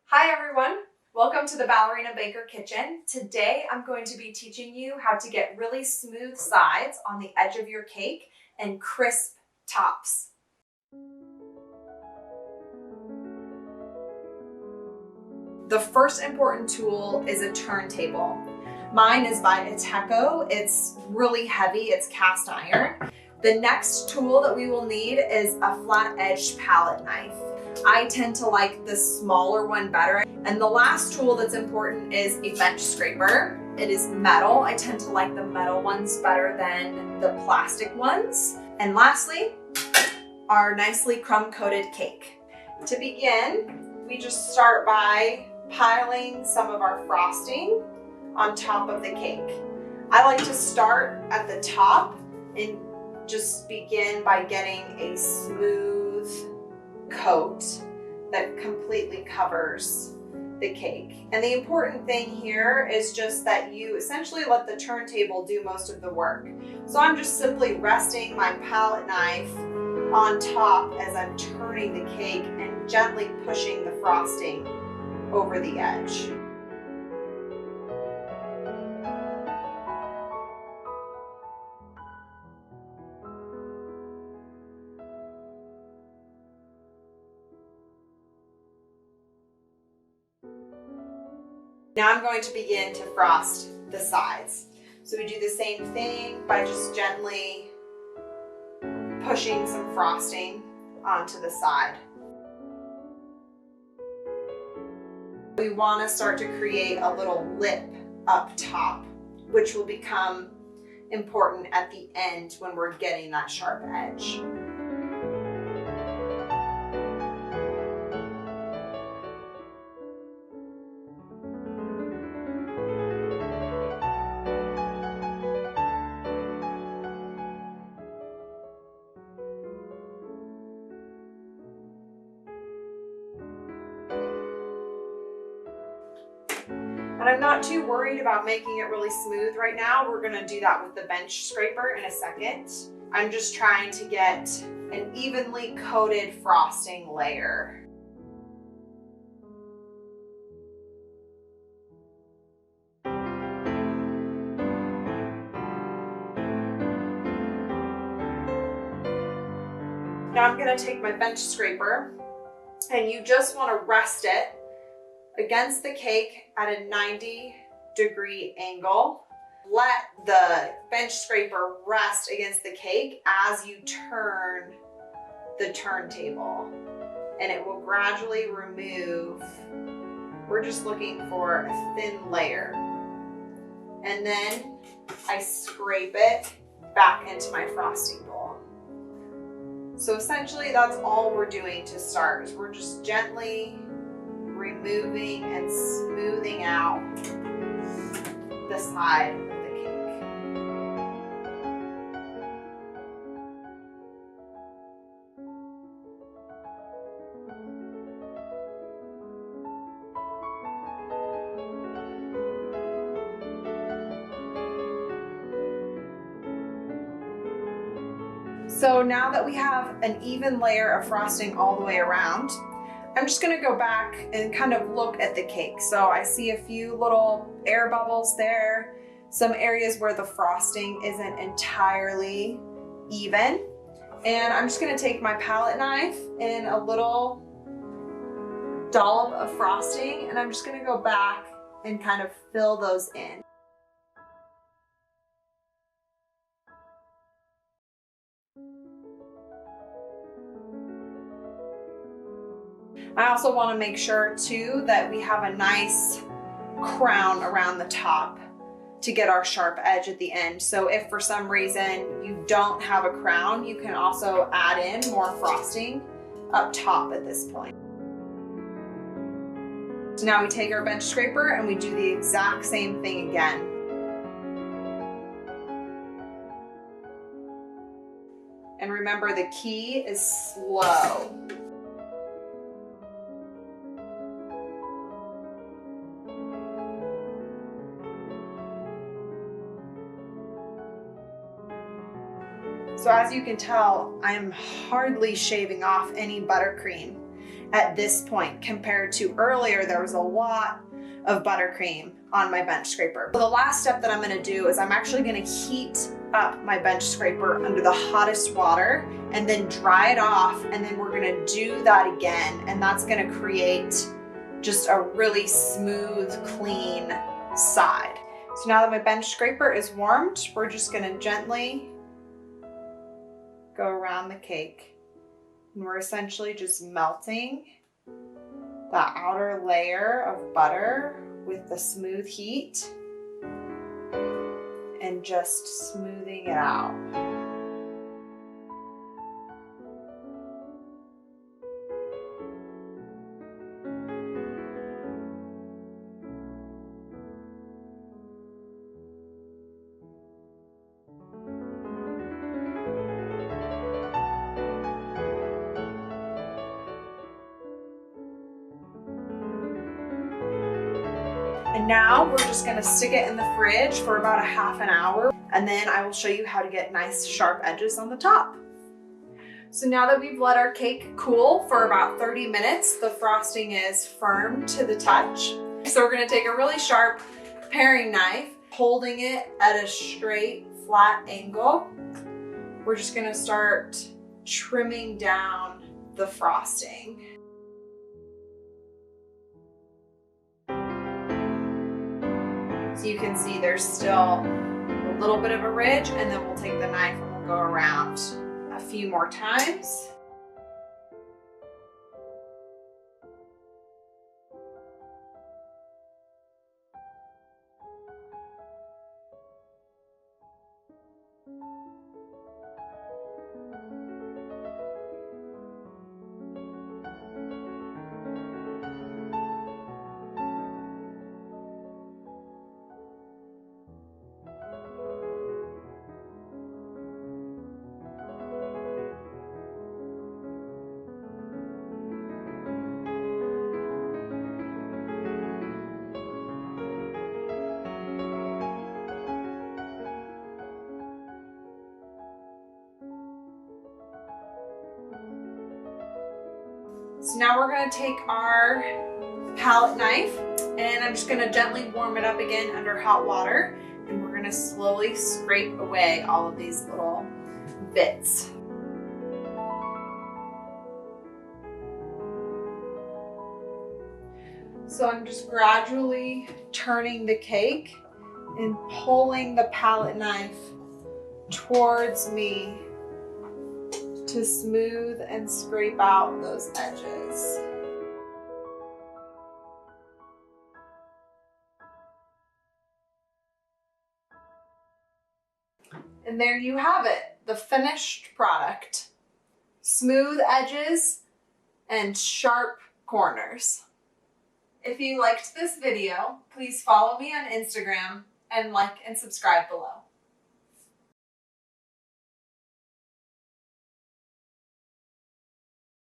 Hi everyone, welcome to the Ballerina Baker kitchen. Today I'm going to be teaching you how to get really smooth sides on the edge of your cake and crisp tops. The first important tool is a turntable. Mine is by Ateco. It's really heavy, it's cast iron. The next tool that we will need is a flat-edged palette knife. I tend to like the smaller one better. And the last tool that's important is a bench scraper. It is metal. I tend to like the metal ones better than the plastic ones. And lastly, our nicely crumb-coated cake. To begin, we just start by piling some of our frosting on top of the cake. I like to start at the top and just begin by getting a smooth coat that completely covers the cake. And the important thing here is just that you essentially let the turntable do most of the work. So I'm just simply resting my palette knife on top as I'm turning the cake and gently pushing the frosting over the edge. Now I'm going to begin to frost the sides. So we do the same thing by just gently pushing some frosting onto the side. We want to start to create a little lip up top, which will become important at the end when we're getting that sharp edge. And I'm not too worried about making it really smooth right now. We're gonna do that with the bench scraper in a second. I'm just trying to get an evenly coated frosting layer. Now I'm gonna take my bench scraper and you just wanna rest it against the cake at a 90-degree angle. Let the bench scraper rest against the cake as you turn the turntable, and it will gradually remove. We're just looking for a thin layer. And then I scrape it back into my frosting bowl. So essentially that's all we're doing to start, is we're just gently removing and smoothing out the side of the cake. So now that we have an even layer of frosting all the way around, I'm just gonna go back and kind of look at the cake. So I see a few little air bubbles there, some areas where the frosting isn't entirely even. And I'm just gonna take my palette knife and a little dollop of frosting, and I'm just gonna go back and kind of fill those in. I also want to make sure too that we have a nice crown around the top to get our sharp edge at the end. So if for some reason you don't have a crown, you can also add in more frosting up top at this point. So now we take our bench scraper and we do the exact same thing again. And remember, the key is slow. So as you can tell, I'm hardly shaving off any buttercream. at this point compared to earlier. There was a lot of buttercream on my bench scraper. So the last step that I'm gonna do is I'm actually gonna heat up my bench scraper under the hottest water and then dry it off, and then we're gonna do that again, and that's gonna create just a really smooth, clean side. So now that my bench scraper is warmed, we're just gonna gently go around the cake, and we're essentially just melting the outer layer of butter with the smooth heat and just smoothing it out. And now we're just gonna stick it in the fridge for about a half an hour, and then I will show you how to get nice sharp edges on the top. So now that we've let our cake cool for about 30 minutes, the frosting is firm to the touch. So we're gonna take a really sharp paring knife, holding it at a straight, flat angle. We're just gonna start trimming down the frosting. So you can see there's still a little bit of a ridge, and then we'll take the knife and we'll go around a few more times. So now we're gonna take our palette knife, and I'm just gonna gently warm it up again under hot water, and we're gonna slowly scrape away all of these little bits. So I'm just gradually turning the cake and pulling the palette knife towards me to smooth and scrape out those edges. And there you have it, the finished product. Smooth edges and sharp corners. If you liked this video, please follow me on Instagram and like and subscribe below.